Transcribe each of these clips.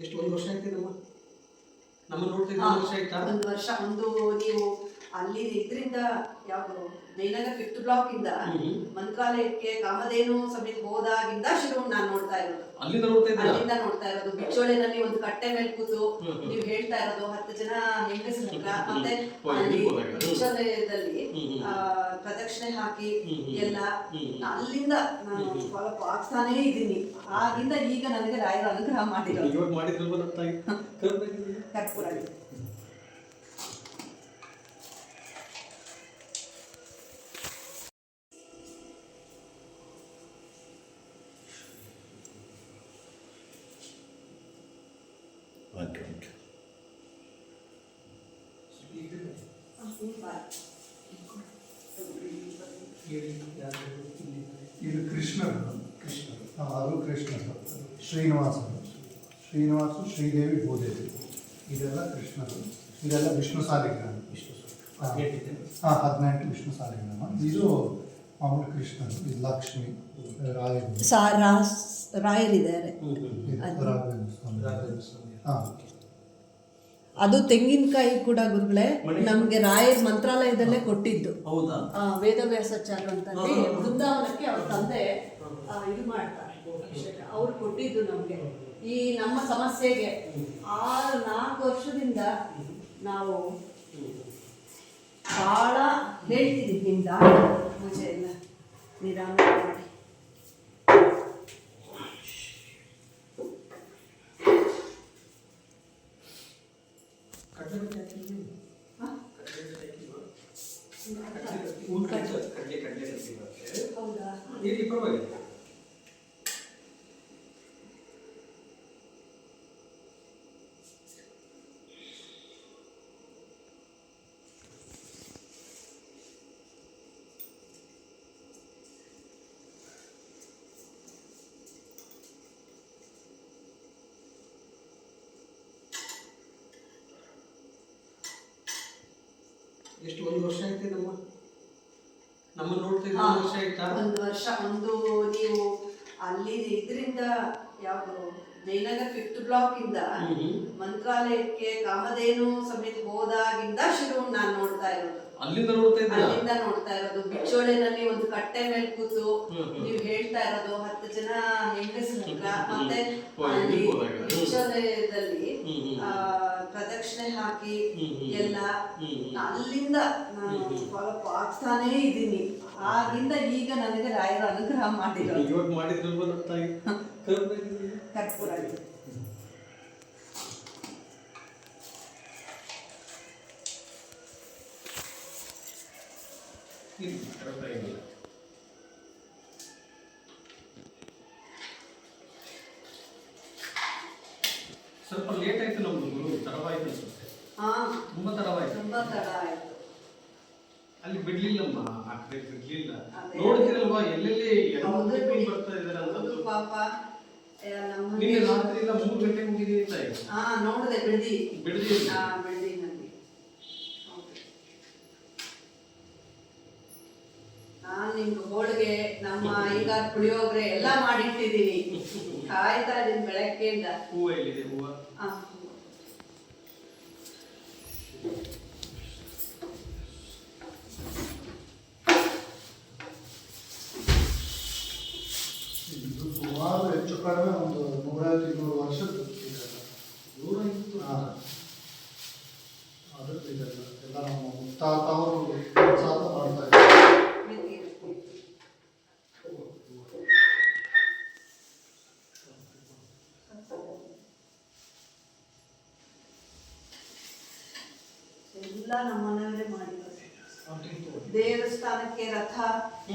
ಎಷ್ಟು ಒಂದು ವರ್ಷ ಆಯ್ತು ನಮ್ಮ ನೋಡ್ತಾ ಇದ್ದ ವರ್ಷ ಆಯ್ತಾ? ಒಂದು ವರ್ಷ. ನೀವು ಅಲ್ಲಿ ಇದರಿಂದ ಯಾವುದು ಜಯನಗರ 5th ಬ್ಲಾಕ್ ಇಂದ ಮಂತ್ರಾಲಯಕ್ಕೆ ಕಾಮಧೇನು ಸಮೇತ ಹೋದಾಗಿಂದ ಶುರು ನಾನು ನೋಡ್ತಾ ಇರೋದು. ಅಲ್ಲಿಂದ ನೋಡ್ತಾ ಇರೋದು. ಬಿಚ್ಚೋಳಿನಲ್ಲಿ ಒಂದು ಕಟ್ಟೆ ಮೇಲೆ ಕೂತು ನೀವು ಹೇಳ್ತಾ ಇರೋದು 10 ಜನ ಹೆಂಗಸರ ಹತ್ರ, ಮತ್ತೆ ಬಿಚ್ಚೋಲಯದಲ್ಲಿ ಪ್ರದಕ್ಷಿಣೆ ಹಾಕಿ ಎಲ್ಲ ಅಲ್ಲಿಂದ ನಾನು ಫಾಲೋ ಆಗ್ತಾನೇ ಇದ್ದೀನಿ. ಆಗಿಂದ ಈಗ ನನಗೆ ರಾಯರ ಅನುಗ್ರಹ ಮಾಡಿರೋದು. ಕರ್ಪೂರ ಇದು ಕೃಷ್ಣರು. ಅದು ಕೃಷ್ಣರು. ಶ್ರೀನಿವಾಸರು, ಶ್ರೀದೇವಿ, ಭೂದೇವಿ, ಇದೆಲ್ಲ ಕೃಷ್ಣರು. ಇದೆಲ್ಲ ವಿಷ್ಣು ಸಾಲಿಗ್ರಾಮ. 18 ವಿಷ್ಣು ಸಾಲಿಗ್ರಾಮ. ಇದು ಮಾಮೂಲಿ ಕೃಷ್ಣರು. ಇದು ಲಕ್ಷ್ಮಿ, ರಾಯರಿದ್ದಾರೆ. ಹಾಂ, ಅದು ತೆಂಗಿನಕಾಯಿ ಕೂಡ ಗುರುಗಳೇ ನಮ್ಗೆ ರಾಯರ್ ಮಂತ್ರಾಲಯದಲ್ಲೇ ಕೊಟ್ಟಿದ್ದು. ವೇದವ್ಯಾಸಾಚಾರ್ಯ ಅಂತ ಬೃಂದಾವನಕ್ಕೆ ಅವ್ರ ತಂದೆ ಇದು ಮಾಡ್ತಾರೆ, ಅವ್ರು ಕೊಟ್ಟಿದ್ದು ನಮ್ಗೆ ಈ ನಮ್ಮ ಸಮಸ್ಯೆಗೆ. 4 ವರ್ಷದಿಂದ ನಾವು ಬಹಳ ಹೇಳ್ತಿದ್ದೀವಿ, ನಿಮ್ದ ಪೂಜೆ ಎಲ್ಲ ನಿಧಾನ ಮಾಡಿ. ಹೌದಾ? ಎಷ್ಟು ಒಂದು ವರ್ಷ ಆಯ್ತು ನಮ್ಮ ನೋಡ್ತಾ ಇದ್ದ ವರ್ಷ ಆಯ್ತಾ? ಒಂದು ವರ್ಷ. ನೀವು ಅಲ್ಲಿ ಇದರಿಂದ ಯಾವುದು ಜಯನಗರ 5th ಬ್ಲಾಕ್ ಇಂದ ಮಂತ್ರಾಲಯಕ್ಕೆ ಕಾಮಧೇನು ಸಮೇತ ಹೋದಾಗಿಂದ ಶುರು ನಾನು ನೋಡ್ತಾ ಇರೋದು. ಅಲ್ಲಿಂದ ನೋಡ್ತಾ ಇರೋದು. ಬಿಚ್ಚೋಳಿನಲ್ಲಿ ಒಂದು ಕಟ್ಟೆ ಮೇಲೆ ಕೂತು ನೀವು ಹೇಳ್ತಾ ಇರೋದು 10 ಜನ ಹೆಂಗಸರ ಹತ್ರ, ಮತ್ತೆ ಬಿಚ್ಚೋಲಯದಲ್ಲಿ ಪ್ರದಕ್ಷಿಣೆ ಹಾಕಿ ಎಲ್ಲ ಅಲ್ಲಿಂದ ನಾನು ಫಾಲೋ ಆಗ್ತಾನೇ ಇದ್ದೀನಿ. ಆಗಿಂದ ಈಗ ನನಗೆ ರಾಯರ ಅನುಗ್ರಹ ಮಾಡಿರೋದು. ಕರ್ಪೂರ ಸ್ವಲ್ಪ ಲೇಟ್ ಆಯ್ತು ನಮ್ದು ಗುರು, ತಡವಾಯ್ತು ಅನ್ಸುತ್ತೆ. ತುಂಬಾ ತಡ ಆಯ್ತು. ಅಲ್ಲಿ ಬಿಡ್ಲಿಲ್ಲಮ್ಮ, ಆ ಕಡೆ ಬಿಡ್ಲಿಲ್ಲ. ನೋಡ್ತಿರಲ್ವಾ ಎಲ್ಲೆಲ್ಲಿ ಬರ್ತಾ ಇದಾರೆ ಅಂತ. ಪಾಪ ನಿನ್ನೆ ರಾತ್ರಿಯಿಂದ 3 ಗಂಟೆಗೆ ಮುಗಿದಿದೆ ತಾಯಿ. ನೋಡಿದೆ ಬಿಡ್ದಿ. ನಾನು ನಿಮ್ಗೆ ಹೋಳಿಗೆ, ನಮ್ಮ ಈಗ ಪುಳಿಯೋಗರೆ ಎಲ್ಲ ಮಾಡಿಟ್ಟಿದ್ದೀನಿ, ಕಾಯ್ತಾ ಇದೀನಿ ಬೆಳಗ್ಗೆಯಿಂದ. ಹೂವು ಎಲ್ಲಿದೆ? ಹೂವು ಸುಮಾರು ಹೆಚ್ಚು ಕಡಿಮೆ ಒಂದು 150-200 ವರ್ಷದ ಎಲ್ಲ ನಮ್ಮ ಮುತ್ತಾತ ಅವರು ಮಾಡ್ತಾ ಇದ್ದಾರೆ. ಎಲ್ಲ ನಮ್ಮನೆಯವರೇ ಮಾಡಿದ್ದಾರೆ. ದೇವಸ್ಥಾನಕ್ಕೆ ರಥ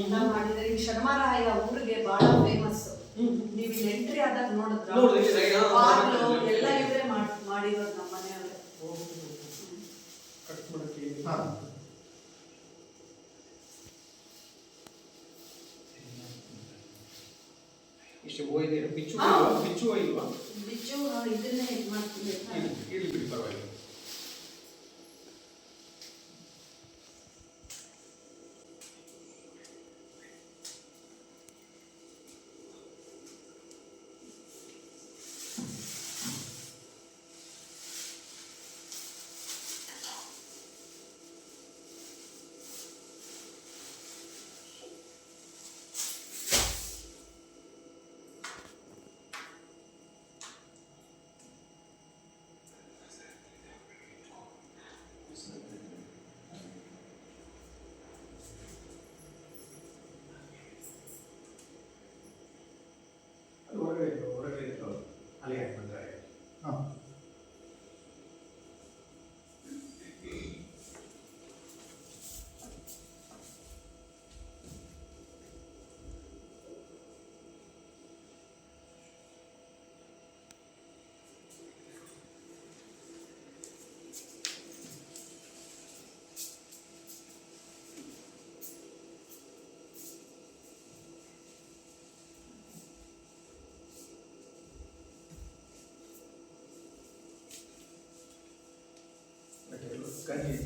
ಎಲ್ಲ ಮಾಡಿದರೆ. ಈ ಶರ್ಮರಾಯ ಊರಿಗೆ ಬಹಳ ಫೇಮಸ್. ನೀವು ಇಲ್ಲಿ ಎಂಟ್ರಿ ಆದಾಗ ನೋಡಿದ್ರ ಎಲ್ಲ ಇವರೇ ಮಾಡಿರೋದು ನಮ್ಮನೆಯವರೇ. ಇಷ್ಟು ಹೋಗಿದೆ. ಬಿಚ್ಚು ಇಲ್ವಾ? ಬಿಚ್ಚು ಇದನ್ನೇ ಇದು ಮಾಡ್ತೀವಿ. ಪರವಾಗಿಲ್ಲ. ಹೊರಗಡೆ ಇತ್ತು ಅಲ್ಲಿ ಯಾಕೆ ಬಂದರೆ ಹಾಂ ಗಂಜಿ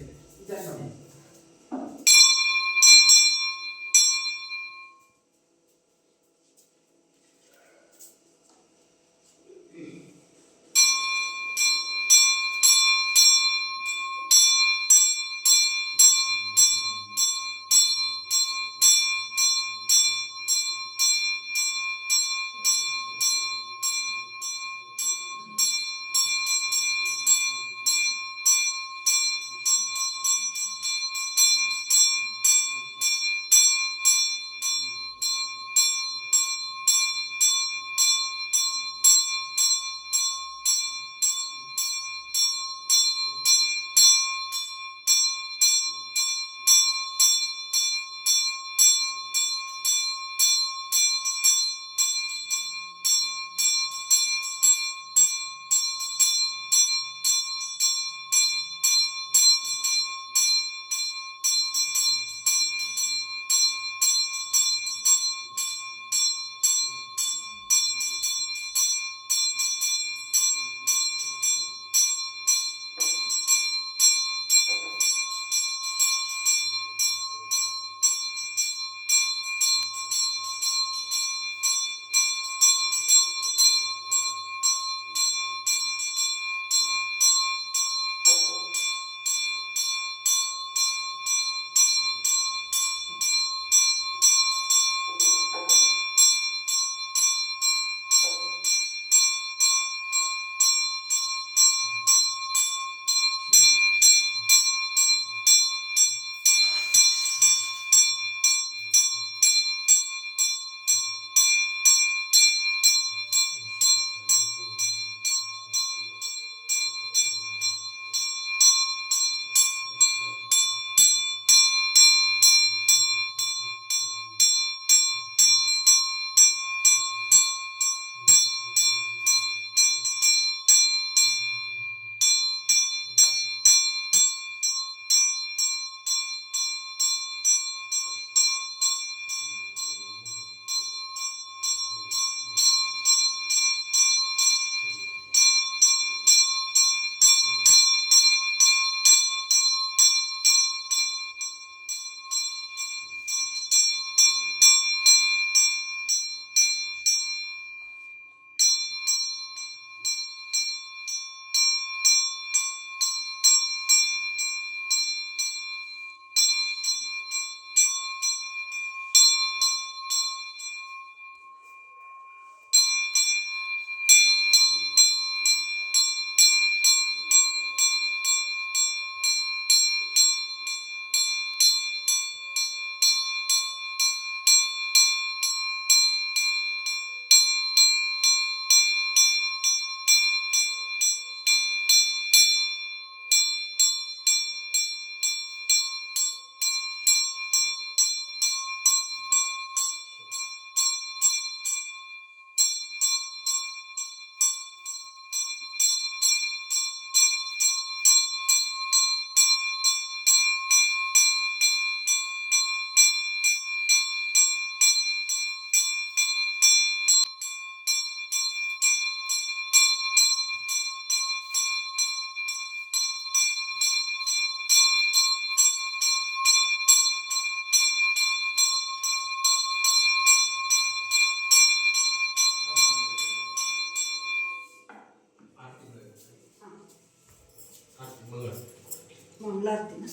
ಮಂಗಳಾರತಿನ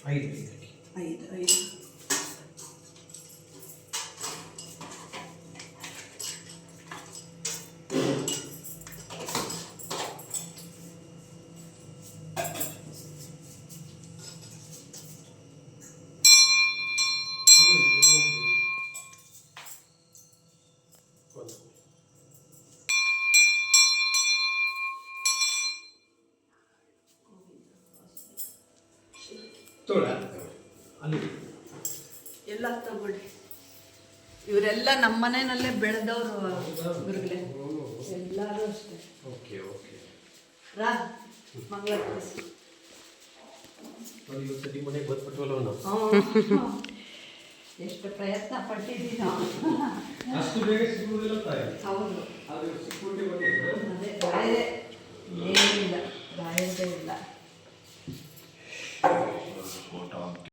ಐದು ಐದು ಐದು ಅಲ್ಲಿ ಎಲ್ಲ ತಗೊಳ್ಳಿ. ಇವರೆಲ್ಲ ನಮ್ಮ ಮನೆಯಲ್ಲೇ ಬೆಳೆದವರು ಗುರುಗಳೇ, ಎಲ್ಲರೂ ಅಷ್ಟೇ. ಓಕೆ ಓಕೆ ರಾ ಮಂಗಳ ನೋಡಿ ಇವತ್ತು ನಿಮ್ಮ ಮನೆಗೆ ಬಂದ್ಬಿಟ್ವಲ್ಲ ನಾವು. ಎಷ್ಟು ಪ್ರಯತ್ನ ಪಟ್ಟಿದ್ದೀನೋ. ಅಷ್ಟು ಬೇಗ ಸಿಗುವುದಿಲ್ಲ ತಾಯಿ. ಹೌದು. ಆದರೆ